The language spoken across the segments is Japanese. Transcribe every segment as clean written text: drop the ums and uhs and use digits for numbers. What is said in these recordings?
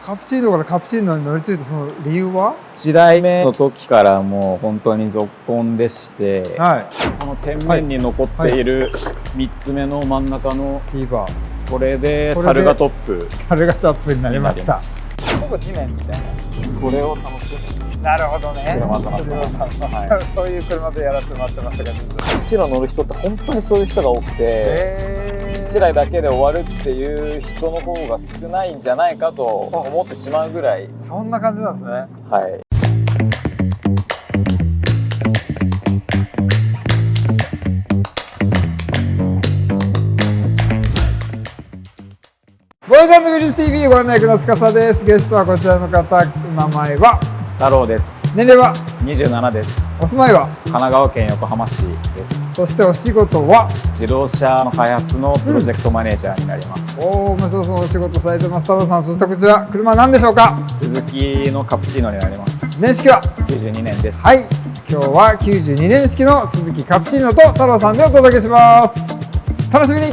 カプチーノからカプチーノに乗り継いだその理由は1代目の時からもう本当に続婚でして、はい、この天面に残っている3つ目の真ん中のティーバー、これでタルガトップになりました。ほぼ地面みたいな、それを楽しむ。なるほどね。車となってます。はい、そういう車でやらせてもらってましたけど、1台乗る人って本当にそういう人が多くて、1台だけで終わるっていう人の方が少ないんじゃないかと思ってしまうぐらい。そんな感じなんですね。はい。ボーイズ&ウィルス TV ご案内役の司です。ゲストはこちらの方、名前は太郎です。年齢は27です。お住まいは神奈川県横浜市です。そしてお仕事は自動車の開発のプロジェクトマネージャーになります。面白そうなお仕事されてます。太郎さん、そしてこちら車は何でしょうか？スズキのカプチーノになります。年式は92年です。はい、今日は92年式のスズキカプチーノと太郎さんでお届けします。楽しみに。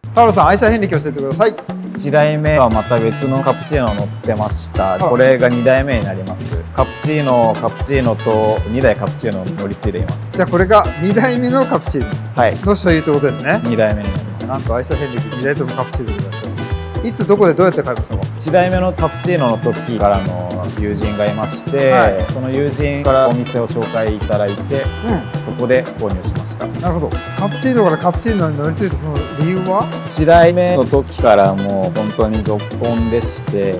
太郎さん、愛車遍歴教えてください。1台目はまた別のカプチーノ乗ってました。これが2台目になります。カプチーノと2台カプチーノに乗り継いでいます。じゃあこれが2台目のカプチーノの所有ということですね。2台目になります。なんと愛車遍歴2台ともカプチーノでございます。いつどこでどうやって買いましたか？1台目のカプチーノの時からの友人がいまして、その友人からお店を紹介いただいて、そこで購入しました。なるほど。カプチーノからカプチーノに乗り継いだその理由は？1台目の時からもう本当に続婚でして、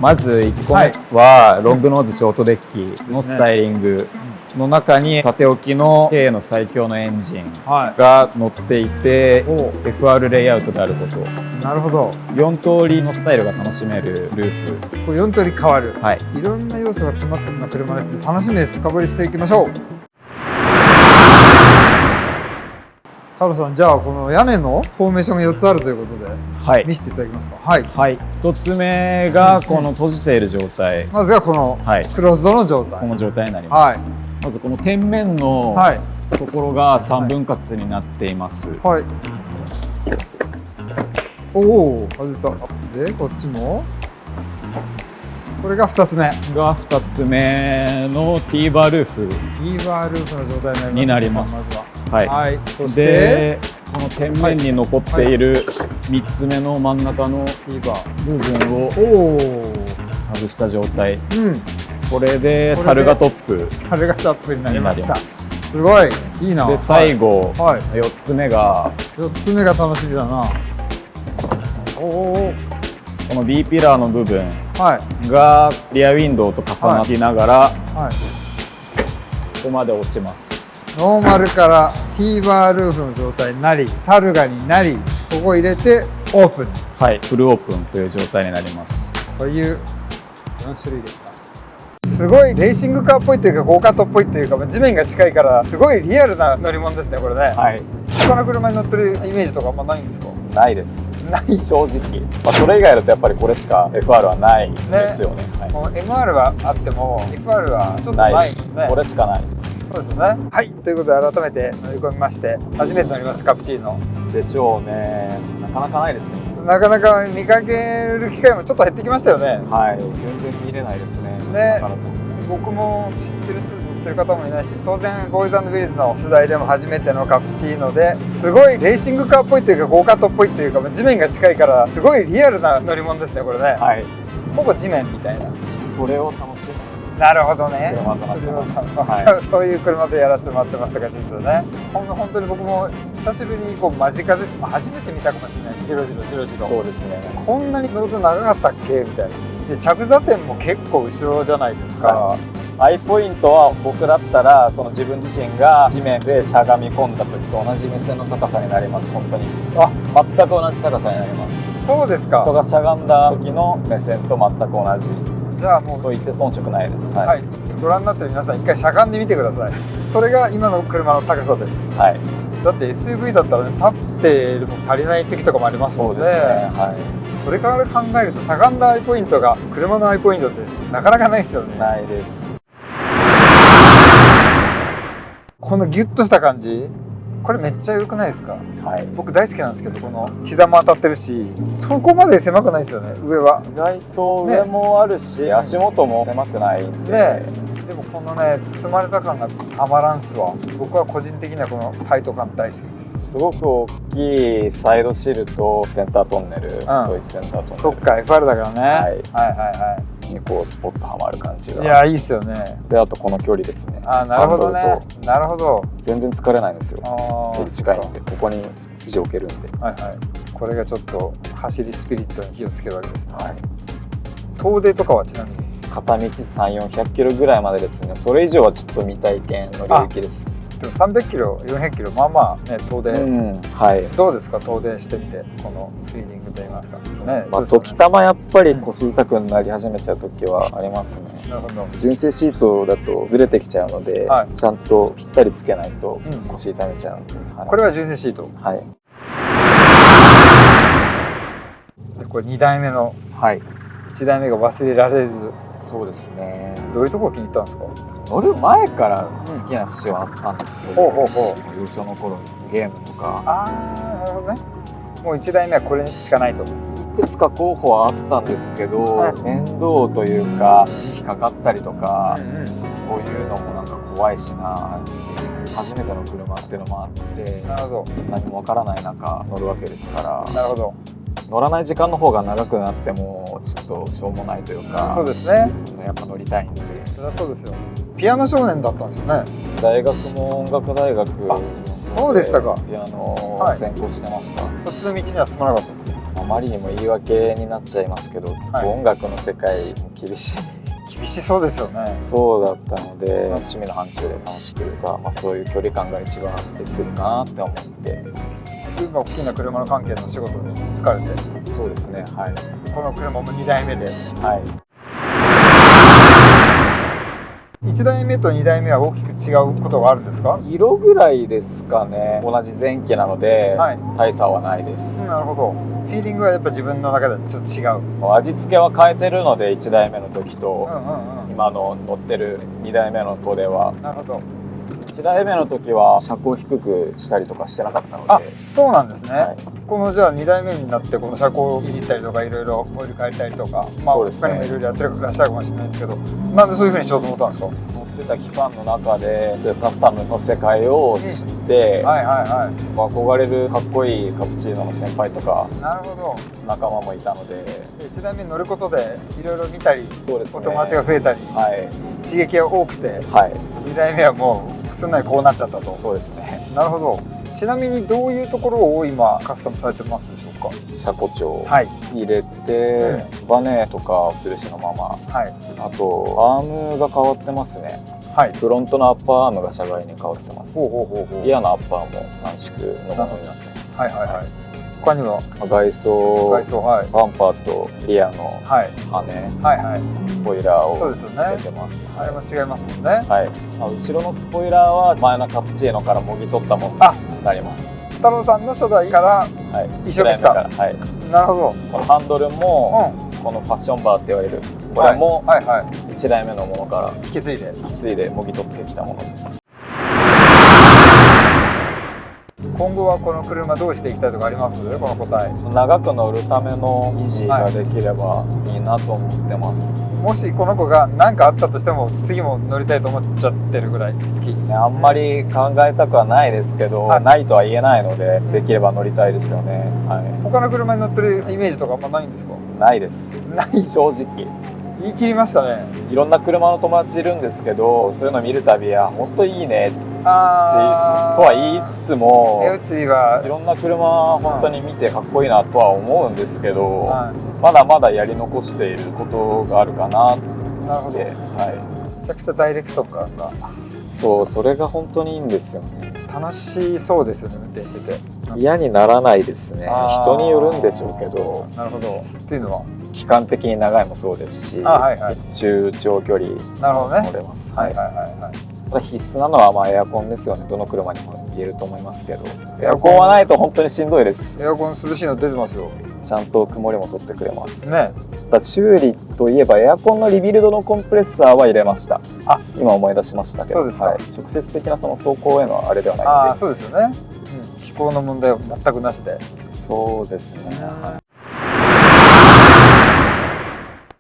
まず1個目はロングノーズショートデッキのスタイリングの中に縦置きの K の最強のエンジンが乗っていて、FR レイアウトであること。なるほど。4通りのスタイルが楽しめるルーフ。これ4通り変わる。はい。いろんな要素が詰まったそんな車ですね。楽しみです。深掘りしていきましょう。太郎さん、じゃあこの屋根のフォーメーションが4つあるということで、見せていただけますか？はい。はい。1つ目がこの閉じている状態。まずはこのクローズドの状態。この状態になります。まずこの天面のところが3分割になっています。はい。おお、外れた。で、こっちも。これが2つ目。2つ目の T バールーフ。T バールーフの状態になります。はい。そしてこの天面に残っている3つ目の真ん中の T バー部分を外した状態。これでタルガトップになりました。すごいいいな。で最後4つ目が楽しみだな。この B ピラーの部分がリアウィンドウと重なりながらここまで落ちます。ノーマルから T バールーフの状態になり、タルガになり、ここ入れてオープン。はい、フルオープンという状態になります。という4種類でした。すごいレーシングカーっぽいというかゴーカートっぽいというか、地面が近いからすごいリアルな乗り物ですね、これね。はい。他の車に乗ってるイメージとかあんまないんですか？ないです。ない正直。それ以外だとやっぱりこれしか FR はないんですよね。MR はあっても FR はちょっとないですね。これしかない。そうですよね。はい、ということで改めて乗り込みまして初めて乗りますカプチーノでしょうね。なかなかないですね。なかなか見かける機会もちょっと減ってきましたよね。はい、全然見れないですね。僕も知ってる人乗ってる方もいないし、当然ボーイズ&ビリーズの世代でも初めてのカプチーノですごいレーシングカーっぽいというかゴーカートっぽいというか地面が近いからすごいリアルな乗り物ですね、これね。はい。ほぼ地面みたいな。それを楽しむ。なるほどね。そういう車でやらせてもらってました感じですよね。本当に僕も久しぶりにこう間近で初めて見たかもしれない。ジロジロ。そうですね。こんなにノーズ長かったっけみたいな。で着座点も結構後ろじゃないですか。アイポイントは僕だったらその自分自身が地面でしゃがみ込んだ時と同じ目線の高さになります。本当に全く同じ高さになります。そうですか。人がしゃがんだ時の目線と全く同じ。じゃあもうと言って遜色ないです。はい。ご覧になってる皆さん一回しゃがんでみてください。それが今の車の高さです。はい。だって SUV だったらね、立っても足りない時とかもありますもんね。はい。それから考えるとしゃがんだアイポイントが車のアイポイントってなかなかないですよね。ないです。このギュッとした感じ、これめっちゃ良くないですか？はい、僕大好きなんですけど、この膝も当たってるし、そこまで狭くないですよね、上は。意外と上もあるし、足元も狭くないんで、でもこのね包まれた感がたまらんすわ。僕は個人的にはこのタイト感大好きです。すごく大きいサイドシールとセンタートンネル、ドイツセンタートンネル、そっか FR だからね、はい、はいはいはいにこうスポッとはまる感じが。いやいいっすよね。であとこの距離ですね。あ、なるほどね。なるほど。全然疲れないんですよ。近いんで、ここに肘置けるんで。はいはい。これがちょっと走りスピリットに火をつけるわけですね。はい。遠出とかはちなみに片道3、400キロぐらいまでですね。それ以上はちょっと未体験の領域です。でも300キロ、400キロ、まあまあね、遠出、はい。どうですか、遠出してみて、このフィーリングといいますか。ね、まあ、時たまやっぱり腰痛くなり始めちゃう時はありますね。なるほど。純正シートだとずれてきちゃうので、ちゃんとぴったりつけないと腰痛めちゃう。これは純正シート。はい。で、これ2代目の。はい。1代目が忘れられず。そうですね。どういうところ気に入ったんですか？乗る前から好きな節はあったんですけど、優勝の頃にゲームとか。ああ、なるほどね。もう1台目はこれしかないと。いくつか候補はあったんですけど、面倒というか維持費かかったりとか、そういうのもなんか怖いしな。初めての車っていうのもあって、なるほど、何もわからない中乗るわけですから。なるほど。乗らない時間の方が長くなってもちょっとしょうもないというか。そうですね。やっぱ乗りたいんで。そりゃそうですよ。ピアノ少年だったんですよね。大学も音楽大学。そうでしたか。ピアノを専攻してました。そっちの道には進まなかったんですか？あまりにも言い訳になっちゃいますけど、音楽の世界も厳しい。厳しそうですよね。そうだったので、趣味の範疇で楽しくというか、まあ、そういう距離感が一番適切かなって思って。今大きな車の関係の仕事に疲れて。そうですね。はい。この車も2代目で。はい。1台目と2台目は大きく違うことがあるんですか？色ぐらいですかね。同じ前期なので、大差はないです。なるほど。フィーリングはやっぱ自分の中ではちょっと違う。味付けは変えてるので、1台目の時と今の乗ってる2台目の都では。なるほど。1台目の時は車高低くしたりとかしてなかったので。あ、そうなんですね。はい、このじゃあ2台目になってこの車高をいじったりとかいろいろオイル変えたりとか、まあ他にもいろいろやってらっしゃるかもしれないですけど、なんでそういうふうにしようと思ったんですか？乗ってた期間の中でそういうカスタムの世界を知って、憧れるかっこいいカプチーノの先輩とか、なるほど、仲間もいたので、1台目に乗ることでいろいろ見たり、そうですね、お友達が増えたり、刺激が多くて、2台目はもうすんなりこうなっちゃったと。そうですね。なるほど。ちなみにどういうところを今カスタムされてますでしょうか？車庫調入れて、バネとか吊るしのまま、あとアームが変わってますね。フロントのアッパーアームが車外に変わってます。リアのアッパーも短縮のものになってます。他には外装、バンパーとリアの羽、スポイラーをつけてます。あれも違いますもんね。後ろのスポイラーは前のカプチーノからもぎ取ったものになります。太郎さんの初代から一緒でした。なるほど。このハンドルもこのファッションバーって言われるこれも1台目のものから引き継いでもぎ取ってきたものです。今後はこの車どうしていきたいとかあります？この個体長く乗るための維持ができればいいなと思ってます。もしこの子が何かあったとしても次も乗りたいと思っちゃってるぐらい好きですね。あんまり考えたくはないですけど、ないとは言えないので、できれば乗りたいですよね。他の車に乗ってるイメージとかあんまないんですか？ないです。ない正直言い切りましたね。いろんな車の友達いるんですけど、そういうの見るたびは本当いいねとは言いつつも、いろんな車本当に見てかっこいいなとは思うんですけど、まだまだやり残していることがあるかなって。めちゃくちゃダイレクト感が、それが本当にいいんですよね。楽しそうですよね、運転してて。嫌にならないですね。人によるんでしょうけど。なるほど。っていうのは期間的に長いもそうですし、中長距離乗れます。必須なのはまあエアコンですよね。どの車にも言えると思いますけど、エアコンはないと本当にしんどいです。エアコン涼しいの出てますよ。ちゃんと曇りも取ってくれますね。修理といえばエアコンのリビルドのコンプレッサーは入れました。今思い出しましたけど、直接的なその走行へのあれではないので。そうですよね。候の問題は全くなしで。そうですね。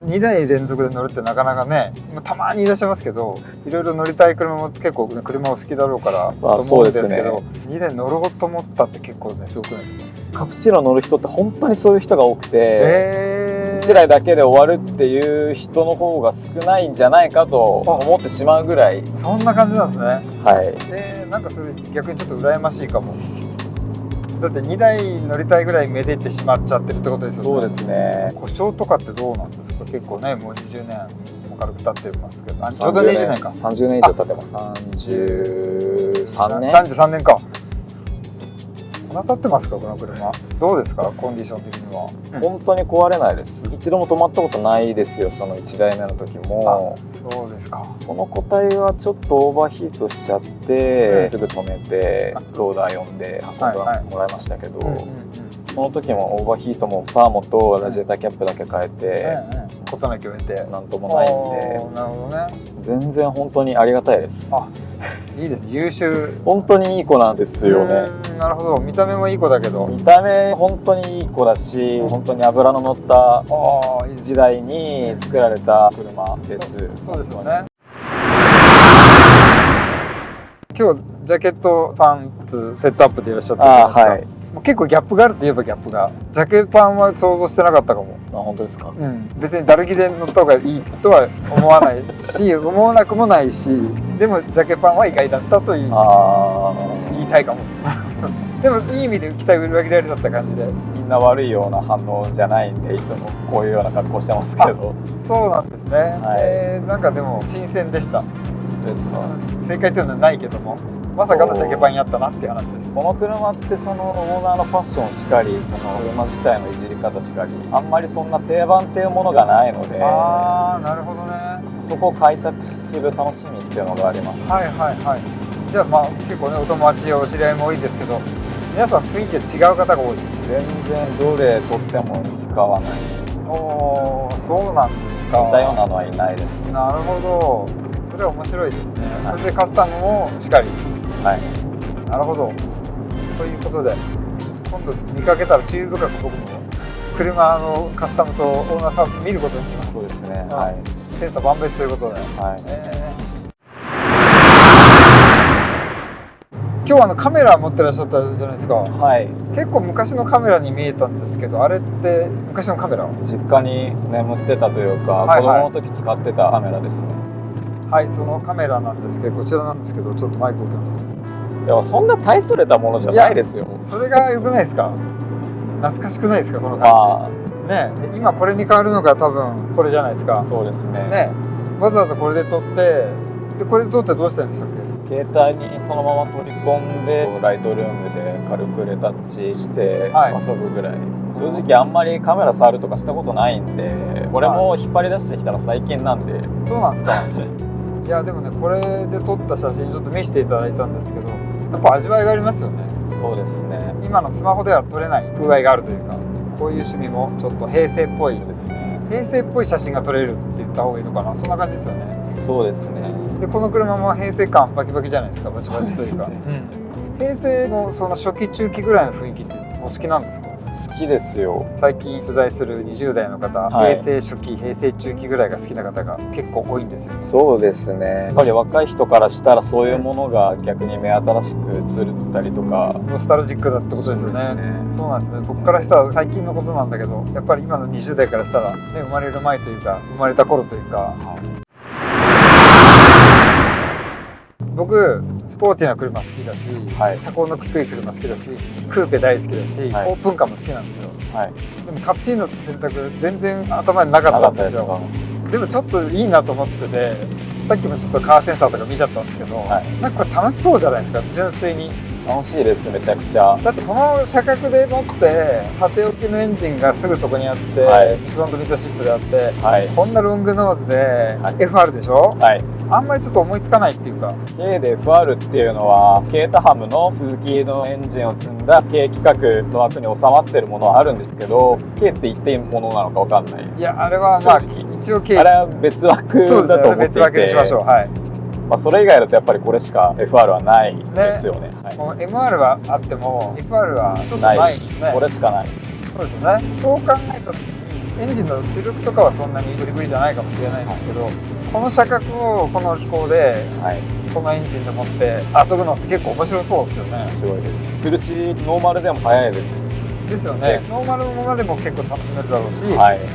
2台連続で乗るってなかなかね、たまにいらっしゃいますけど、いろいろ乗りたい車も結構、ね、車お好きだろうからと思うんですけど、2台乗ろうと思ったって結構ねすごくないですか？カプチーノ乗る人って本当にそういう人が多くて、1台だけで終わるっていう人の方が少ないんじゃないかと思ってしまうぐらい。そんな感じなんですね。はい。なんかそれ逆にちょっと羨ましいかも。だって2台乗りたいぐらいめでてしまっちゃってるってことですよね。そうですね。故障とかってどうなんですか？結構ね、もう20年も軽く経ってますけど、ちょうど20年か。30年以上経ってます。33年。33年か。そんな経ってますか、この車。どうですか、コンディション的には。本当に壊れないです。一度も止まったことないですよ、その1台目の時も。そうですか。この個体はちょっとオーバーヒートしちゃって、すぐ止めてローダー呼んで運んでもらいましたけど、その時もオーバーヒートもサーモとラジエーターキャップだけ変えて、事なきを得てなんともないんで。なるほどね。全然本当にありがたいです。いいです、優秀。本当にいい子なんですよね。なるほど。見た目もいい子だけど、見た目本当にいい子だし、本当に脂の乗った時代に作られた車です。そうですよね。今日ジャケットパンツセットアップでいらっしゃったじゃないですか。はい、結構ギャップがあるといえばギャップが、ジャケパンは想像してなかったかも。本当ですか？別にだるぎで乗った方がいいとは思わないし思わなくもないし、でもジャケパンは意外だったと言いたいかも。でもいい意味で期待を裏切られたって感じで、みんな悪いような反応じゃないんで、いつもこういうような格好してますけど。そうなんですね。なんかでも新鮮でした。ですか？正解というのはないけども、まさかのジャケパンやったなっていう話です。この車ってそのオーナーのファッションしかり、その車自体のいじり方しかり、あんまりそんな定番っていうものがないので。なるほどね。そこを開拓する楽しみっていうのがあります。じゃあ結構ね、お友達お知り合いも多いですけど、皆さん雰囲気が違う方が多い。全然どれとっても使わない。そうなんですか。似たようなのはいないです。なるほど。それは面白いですね。それでカスタムもしっかり。なるほど。ということで、今度見かけたら注意深く僕も車のカスタムとオーナーさん見ることにします。そうですね。千差万別ということで。今日カメラ持ってらっしゃったじゃないですか。結構昔のカメラに見えたんですけど、あれって昔のカメラ？実家に眠ってたというか、子供の時使ってたカメラですね。そのカメラなんですけど、こちらなんですけど、ちょっとマイク置きます。でもそんな大それたものじゃないですよ。それが良くないですか？懐かしくないですか、この感じ。ね、今これに変わるのが多分これじゃないですか。そうですね。わざわざこれで撮って、これで撮ってどうしたんでしたっけ？携帯にそのまま取り込んで、ライトルームで軽くレタッチして遊ぶぐらい。正直あんまりカメラ触るとかしたことないんで、これも引っ張り出してきたら最近なんで。そうなんですか。いやでもね、これで撮った写真ちょっと見せていただいたんですけど、やっぱ味わいがありますよね。そうですね。今のスマホでは撮れない風合いがあるというか、こういう趣味もちょっと平成っぽいですね。平成っぽい写真が撮れるって言った方がいいのかな。そんな感じですよね。そうですね。でこの車も平成感バキバキじゃないですか。バチバチというか。平成のその初期中期ぐらいの雰囲気ってお好きなんですか？好きですよ。最近取材する20代の方、平成初期、平成中期ぐらいが好きな方が結構多いんですよ。そうですね。やっぱり若い人からしたらそういうものが逆に目新しく映ったりとか、ノスタルジックだってことですよね。そうなんですね。僕からしたら最近のことなんだけど、やっぱり今の20代からしたら、ね、生まれる前というか生まれた頃というか、僕スポーティーな車好きだし、車高の低い車好きだし、クーペ大好きだし、オープンカーも好きなんですよ。でもカプチーノって選択全然頭になかったんですよ。でもちょっといいなと思ってて、さっきもちょっとカーセンサーとか見ちゃったんですけど、なんかこれ楽しそうじゃないですか。純粋に楽しいです。めちゃくちゃ。だってこの車格でもって縦置きのエンジンがすぐそこにあって、フロントミッドシップであって、こんなロングノーズで FR でしょ。あんまりちょっと思いつかないっていうか、軽で FR っていうのは軽タハムのスズキのエンジンを積んだ軽規格の枠に収まってるものはあるんですけど、軽って言っていいものなのか分かんない。いや、あれは一応軽、あれは別枠だと思っていて、別枠にしましょう。それ以外だとやっぱりこれしか FR はないですよね。もう MR はあっても FR はちょっとないですね。これしかない。そうですよね。そう考えた時にエンジンの出力とかはそんなにグリグリじゃないかもしれないんですけど、この車格をこの飛行で、このエンジンで持って遊ぶのって結構面白そうですよね。面白いです。するしノーマルでも速いです。ですよね。ノーマルのままでも結構楽しめるだろうし、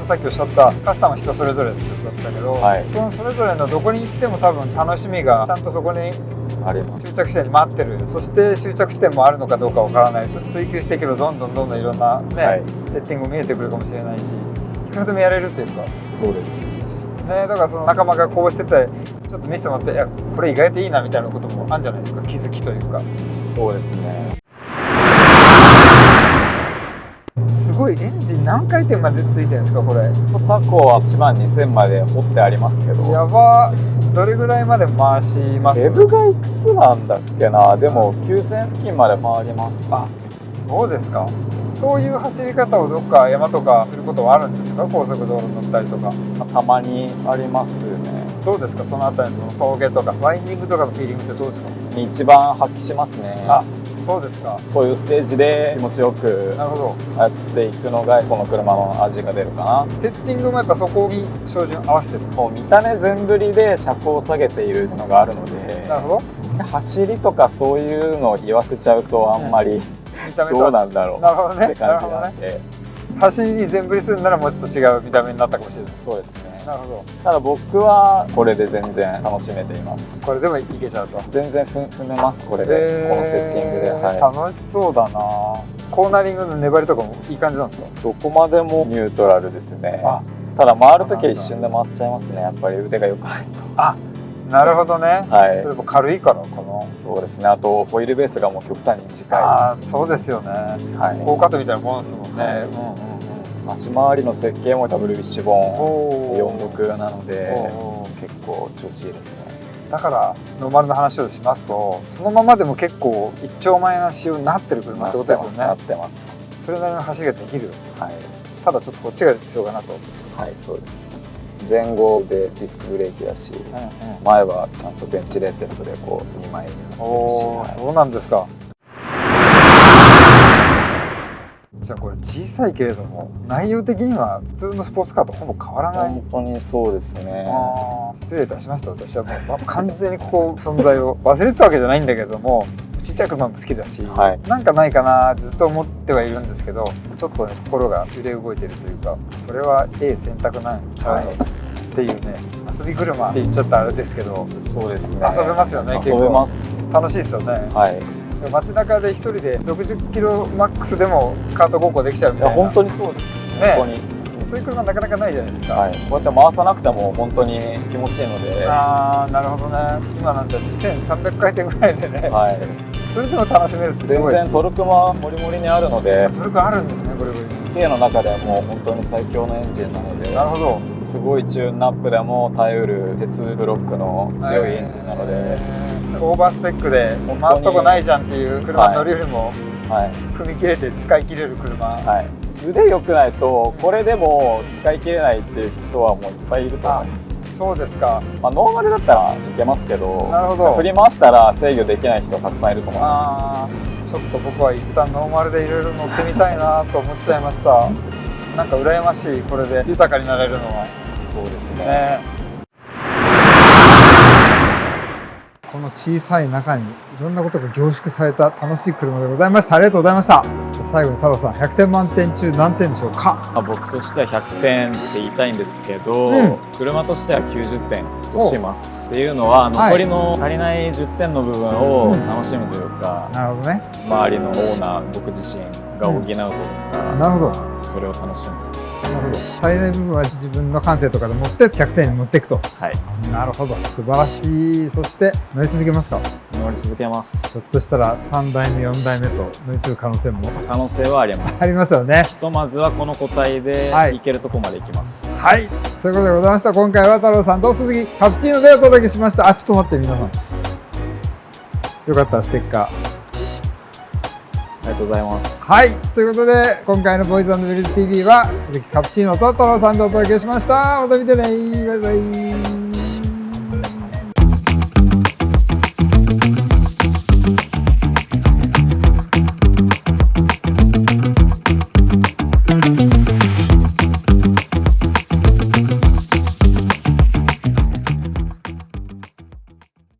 さっきおっしゃったカスタム人それぞれっておっしゃったけど、そのそれぞれのどこに行っても多分楽しみがちゃんとそこに終着地点に待ってる。そして終着地点もあるのかどうかわからないと追求していけばどんどんいろんなね、セッティング見えてくるかもしれないし、いくらでもやれるっていうか。そうですね。だからその仲間がこうしててちょっと見せてもらって、いやこれ意外といいなみたいなこともあるんじゃないですか。気づきというか。そうですね。すごいエンジン何回転までついてるんですかこれ。タコは1万2000まで掘ってありますけど。やば。どれぐらいまで回します？レブがいくつなんだっけな。でも9000付近まで回ります。あ、そうですか。そういう走り方をどっか山とかすることはあるんですか？高速道路乗ったりとか。たまにありますね。どうですかそのあたりのその峠とかワインディングとかのフィーリングってどうですか？一番発揮しますね。あ、そうですか。そういうステージで気持ちよく操っていくのがこの車の味が出るかな。セッティングもやっぱそこに照準合わせてる。もう見た目全振りで車高を下げているのがあるので。なるほど。走りとかそういうのを言わせちゃうとあんまり、どうなんだろうって感じなんで。走りに全振りするならもうちょっと違う見た目になったかもしれない。そうですね。なるほど。ただ僕はこれで全然楽しめています。これでもいけちゃうと。全然踏めますこれで、このセッティングで。楽しそうだな。コーナリングの粘りとかもいい感じなんですか？どこまでもニュートラルですね。ただ回るときは一瞬で回っちゃいますね。やっぱり腕が良くないと。あ、なるほどね。それも軽いからかな。そうですね。あとホイールベースがもう極端に短い。あ、そうですよね。ゴーカットみたいなもんですもんね。足回りの設計もダブルウィッシュボーン46なので結構調子いいですね。だからノーマルの話をしますと、そのままでも結構一丁前な仕様になってる車ってことですよね。なってます。それなりの走りができる。ただちょっとこっちが必要かなと。はい、そうです。前後でディスクブレーキだし、前はちゃんとベンチレーテッドでこう2枚になってるし。そうなんですか。じゃあこれ小さいけれども内容的には普通のスポーツカーとほぼ変わらない。本当にそうですね。失礼いたしました。私はもう完全にここ存在を忘れてたわけじゃないんだけども、ちっちゃい車も好きだし、なんかないかなってずっと思ってはいるんですけど、ちょっとね心が揺れ動いてるというか、これは選択なんちゃうのっていうね。遊び車って言っちゃったらあれですけど、そうですね。遊べますよね。遊べます。楽しいですよね。街中で一人で60キロマックスでもカートごっこできちゃうみたいな。本当にそうですね。本当にそういう車なかなかないじゃないですか。こうやって回さなくても本当に気持ちいいので。ああ、なるほどね。今なんて2300回転ぐらいでね。それでも楽しめるってすごいし。全然トルクもモリモリにあるので。トルクあるんですね、これ。軽の中ではもう本当に最強のエンジンなので。なるほど。すごいチューンアップでも耐えうる鉄ブロックの強いエンジンなので。オーバースペックで回すとこないじゃんっていう車に乗るよりも踏み切れて使い切れる車。腕良くないとこれでも使い切れないっていう人はもういっぱいいると思います。そうですか。ノーマルだったらいけますけど、振り回したら制御できない人たくさんいると思います。ちょっと僕は一旦ノーマルでいろいろ乗ってみたいなと思っちゃいました。なんか羨ましい。これで豊かになれるのは。そうですね。この小さい中にいろんなことが凝縮された楽しい車でございました。ありがとうございました。最後に太郎さん、100点満点中何点でしょうか？僕としては100点って言いたいんですけど、車としては90点とします。っていうのは残りの足りない10点の部分を楽しむというか、なるほどね。周りのオーナー、僕自身が補うというか、なるほど。それを楽しむ。なるほど。足りない部分は自分の感性とかで持って100点に持っていくと。はい。なるほど。素晴らしい。そして乗り続けますか？乗り続けます。ひょっとしたら3代目、4代目と乗り継ぐ可能性も。可能性はあります。ありますよね。ひとまずはこの個体でいけるとこまでいきます。はい。ということでございました。今回は太郎さんと鈴木カプチーノでお届けしました。あ、ちょっと待って皆さん。よかったらステッカー。ありがとうございます。はい、ということで今回のボーイズ&ウィルズ TV は鈴木カプチーノと太郎さんでお届けしました。また見てね。バイバイ。